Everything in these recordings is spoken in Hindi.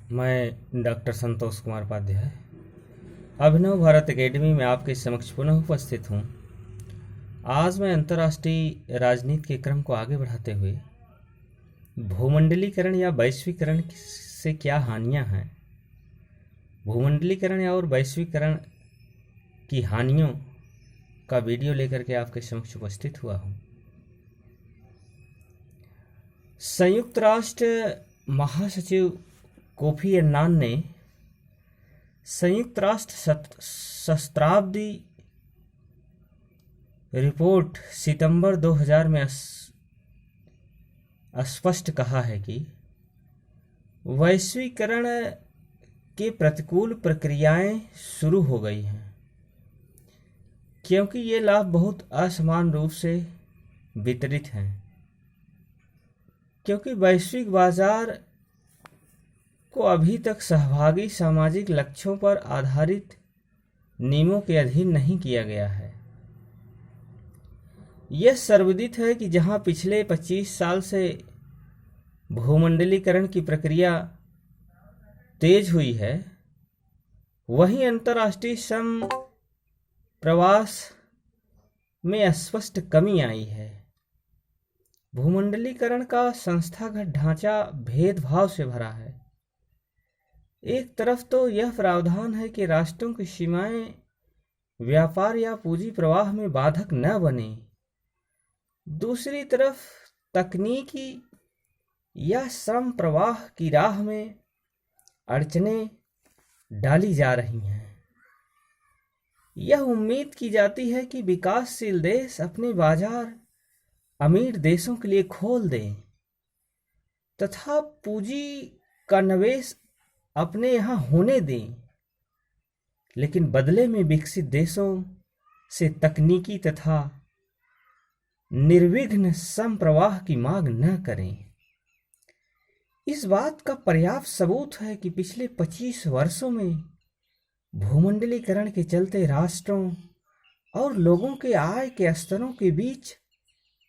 मैं डॉक्टर संतोष कुमार उपाध्याय अभिनव भारत एकेडमी में आपके समक्ष पुनः उपस्थित हूँ। आज मैं अंतर्राष्ट्रीय राजनीति के क्रम को आगे बढ़ाते हुए भूमंडलीकरण या वैश्वीकरण से क्या हानियाँ हैं, भूमंडलीकरण और वैश्वीकरण की हानियों का वीडियो लेकर के आपके समक्ष उपस्थित हुआ हूँ। संयुक्त राष्ट्र महासचिव कोफी अन्नान ने संयुक्त राष्ट्र सहस्त्राब्दी रिपोर्ट सितंबर 2000 में स्पष्ट कहा है कि वैश्वीकरण के प्रतिकूल प्रक्रियाएं शुरू हो गई हैं, क्योंकि ये लाभ बहुत असमान रूप से वितरित हैं। क्योंकि वैश्विक बाजार को अभी तक सहभागी सामाजिक लक्ष्यों पर आधारित नियमों के अधीन नहीं किया गया है। यह सर्वविदित है कि जहां पिछले 25 साल से भूमंडलीकरण की प्रक्रिया तेज हुई है, वहीं अंतर्राष्ट्रीय श्रम प्रवास में स्पष्ट कमी आई है। भूमंडलीकरण का संस्थागत ढांचा भेदभाव से भरा है। एक तरफ तो यह प्रावधान है कि राष्ट्रों की सीमाएं व्यापार या पूंजी प्रवाह में बाधक न बने, दूसरी तरफ तकनीकी या श्रम प्रवाह की राह में अड़चनें डाली जा रही हैं। यह उम्मीद की जाती है कि विकासशील देश अपने बाजार अमीर देशों के लिए खोल दें तथा पूंजी का निवेश अपने यहाँ होने दें, लेकिन बदले में विकसित देशों से तकनीकी तथा निर्विघ्न श्रम प्रवाह की मांग न करें। इस बात का पर्याप्त सबूत है कि पिछले 25 वर्षों में भूमंडलीकरण के चलते राष्ट्रों और लोगों के आय के स्तरों के बीच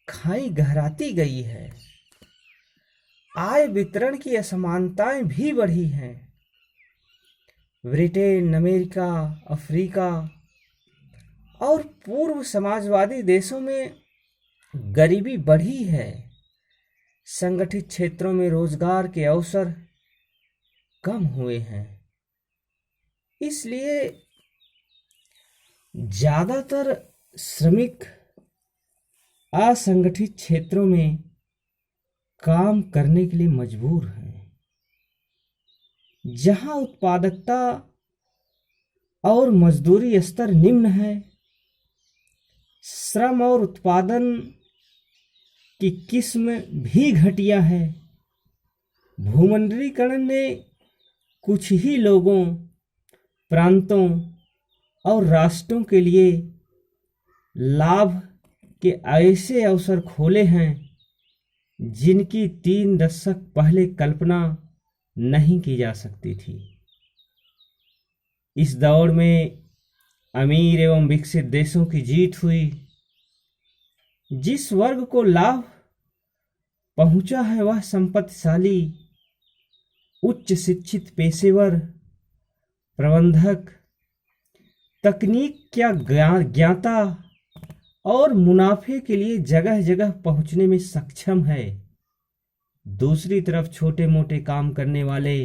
खाई गहराती गई है। आय वितरण की असमानताएं भी बढ़ी हैं। ब्रिटेन, अमेरिका, अफ्रीका और पूर्व समाजवादी देशों में गरीबी बढ़ी है। संगठित क्षेत्रों में रोजगार के अवसर कम हुए हैं। इसलिए ज्यादातर श्रमिक असंगठित क्षेत्रों में काम करने के लिए मजबूर हैं। जहां उत्पादकता और मजदूरी स्तर निम्न है, श्रम और उत्पादन की किस्म भी घटिया है। भूमंडलीकरण ने कुछ ही लोगों, प्रांतों और राष्ट्रों के लिए लाभ के ऐसे अवसर खोले हैं जिनकी 3 दशक पहले कल्पना नहीं की जा सकती थी। इस दौर में अमीर एवं विकसित देशों की जीत हुई। जिस वर्ग को लाभ पहुंचा है वह संपत्तिशाली, उच्च शिक्षित पेशेवर, प्रबंधक, तकनीक क्या ज्ञाता और मुनाफे के लिए जगह जगह पहुंचने में सक्षम है। दूसरी तरफ छोटे मोटे काम करने वाले,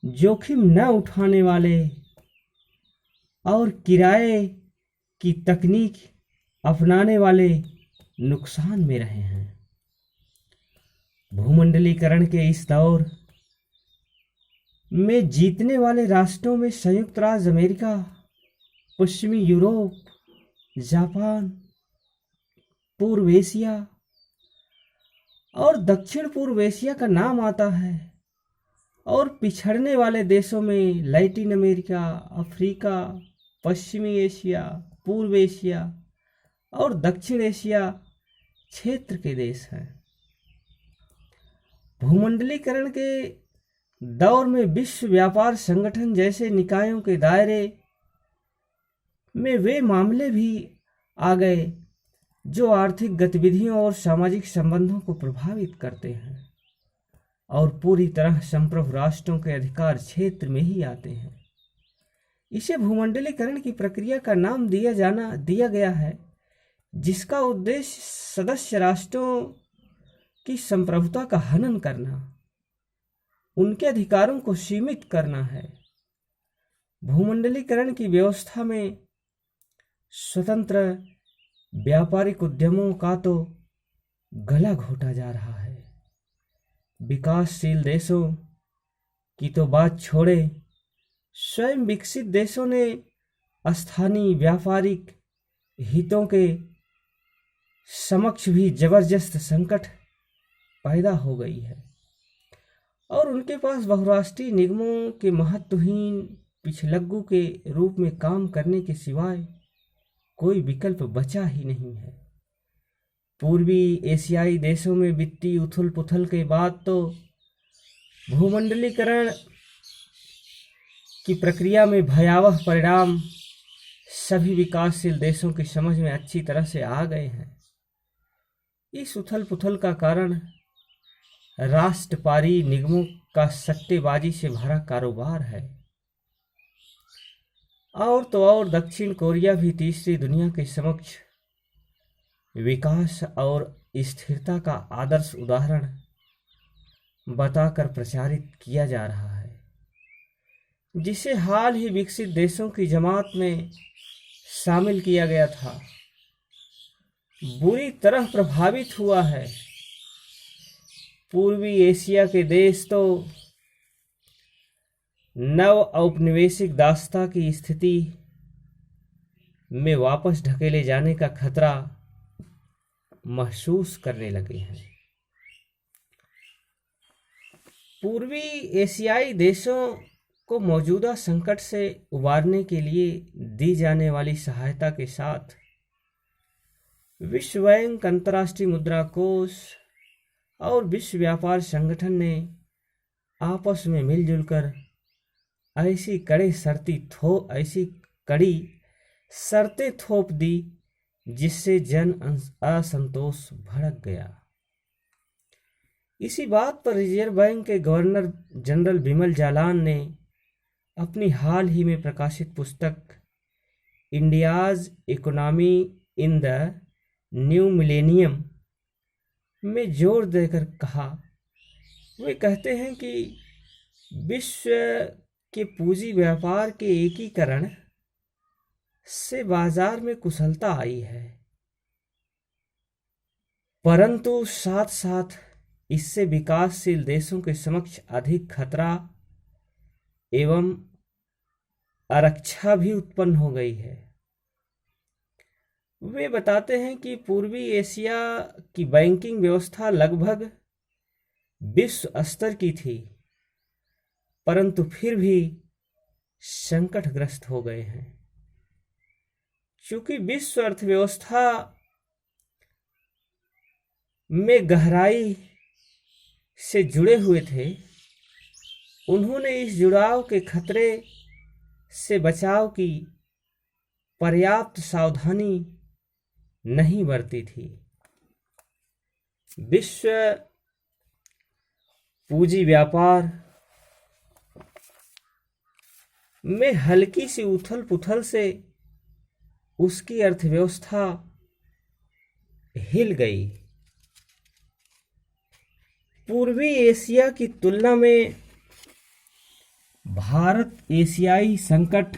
जोखिम न उठाने वाले और किराए की तकनीक अपनाने वाले नुकसान में रहे हैं। भूमंडलीकरण के इस दौर में जीतने वाले राष्ट्रों में संयुक्त राज्य अमेरिका, पश्चिमी यूरोप, जापान, पूर्व एशिया और दक्षिण पूर्व एशिया का नाम आता है। और पिछड़ने वाले देशों में लैटिन अमेरिका, अफ्रीका, पश्चिमी एशिया, पूर्व एशिया और दक्षिण एशिया क्षेत्र के देश हैं। भूमंडलीकरण के दौर में विश्व व्यापार संगठन जैसे निकायों के दायरे में वे मामले भी आ गए जो आर्थिक गतिविधियों और सामाजिक संबंधों को प्रभावित करते हैं और पूरी तरह संप्रभु राष्ट्रों के अधिकार क्षेत्र में ही आते हैं। इसे भूमंडलीकरण की प्रक्रिया का नाम दिया गया है, जिसका उद्देश्य सदस्य राष्ट्रों की संप्रभुता का हनन करना, उनके अधिकारों को सीमित करना है। भूमंडलीकरण की व्यवस्था में स्वतंत्र व्यापारिक उद्यमों का तो गला घोटा जा रहा है। विकासशील देशों की तो बात छोड़े, स्वयं विकसित देशों ने स्थानीय व्यापारिक हितों के समक्ष भी जबरदस्त संकट पैदा हो गई है और उनके पास बहुराष्ट्रीय निगमों के महत्वहीन पिछलग्गू के रूप में काम करने के सिवाय कोई विकल्प बचा ही नहीं है। पूर्वी एशियाई देशों में वित्तीय उथल पुथल के बाद तो भूमंडलीकरण की प्रक्रिया में भयावह परिणाम सभी विकासशील देशों की समझ में अच्छी तरह से आ गए हैं। इस उथल पुथल का कारण राष्ट्रपारी निगमों का सट्टेबाजी से भरा कारोबार है। और तो और दक्षिण कोरिया भी तीसरी दुनिया के समक्ष विकास और स्थिरता का आदर्श उदाहरण बताकर प्रचारित किया जा रहा है, जिसे हाल ही विकसित देशों की जमात में शामिल किया गया था, बुरी तरह प्रभावित हुआ है। पूर्वी एशिया के देश तो नव औपनिवेशिक दास्ता की स्थिति में वापस ढकेले जाने का खतरा महसूस करने लगे हैं। पूर्वी एशियाई देशों को मौजूदा संकट से उबारने के लिए दी जाने वाली सहायता के साथ विश्व बैंक, अंतर्राष्ट्रीय मुद्रा कोष और विश्व व्यापार संगठन ने आपस में मिलजुल कर ऐसी कड़ी शर्तें थोप दी जिससे जन असंतोष भड़क गया। इसी बात पर रिजर्व बैंक के गवर्नर जनरल बिमल जालान ने अपनी हाल ही में प्रकाशित पुस्तक India's economy in the new millennium में जोर देकर कहा। वे कहते हैं कि विश्व के पूंजी व्यापार के एकीकरण से बाजार में कुशलता आई है, परंतु साथ साथ इससे विकासशील देशों के समक्ष अधिक खतरा एवं आरक्षा भी उत्पन्न हो गई है। वे बताते हैं कि पूर्वी एशिया की बैंकिंग व्यवस्था लगभग विश्व स्तर की थी, परंतु फिर भी संकटग्रस्त हो गए हैं। चूंकि विश्व अर्थव्यवस्था में गहराई से जुड़े हुए थे, उन्होंने इस जुड़ाव के खतरे से बचाव की पर्याप्त सावधानी नहीं बरती थी। विश्व पूंजी व्यापार में हल्की सी उथल पुथल से उसकी अर्थव्यवस्था हिल गई। पूर्वी एशिया की तुलना में भारत एशियाई संकट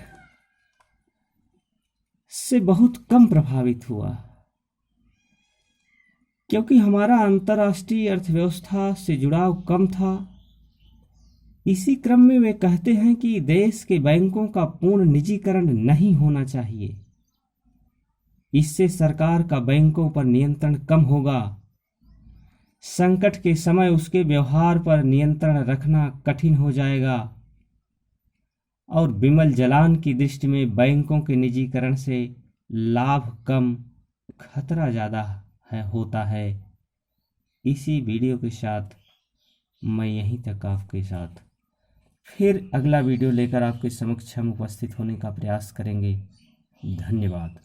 से बहुत कम प्रभावित हुआ, क्योंकि हमारा अंतर्राष्ट्रीय अर्थव्यवस्था से जुड़ाव कम था। इसी क्रम में वे कहते हैं कि देश के बैंकों का पूर्ण निजीकरण नहीं होना चाहिए। इससे सरकार का बैंकों पर नियंत्रण कम होगा। संकट के समय उसके व्यवहार पर नियंत्रण रखना कठिन हो जाएगा और बिमल जालान की दृष्टि में बैंकों के निजीकरण से लाभ कम, खतरा ज़्यादा होता है। इसी वीडियो के साथ मैं यहीं तक आपके साथ फिर अगला वीडियो लेकर आपके समक्ष हम उपस्थित होने का प्रयास करेंगे। धन्यवाद।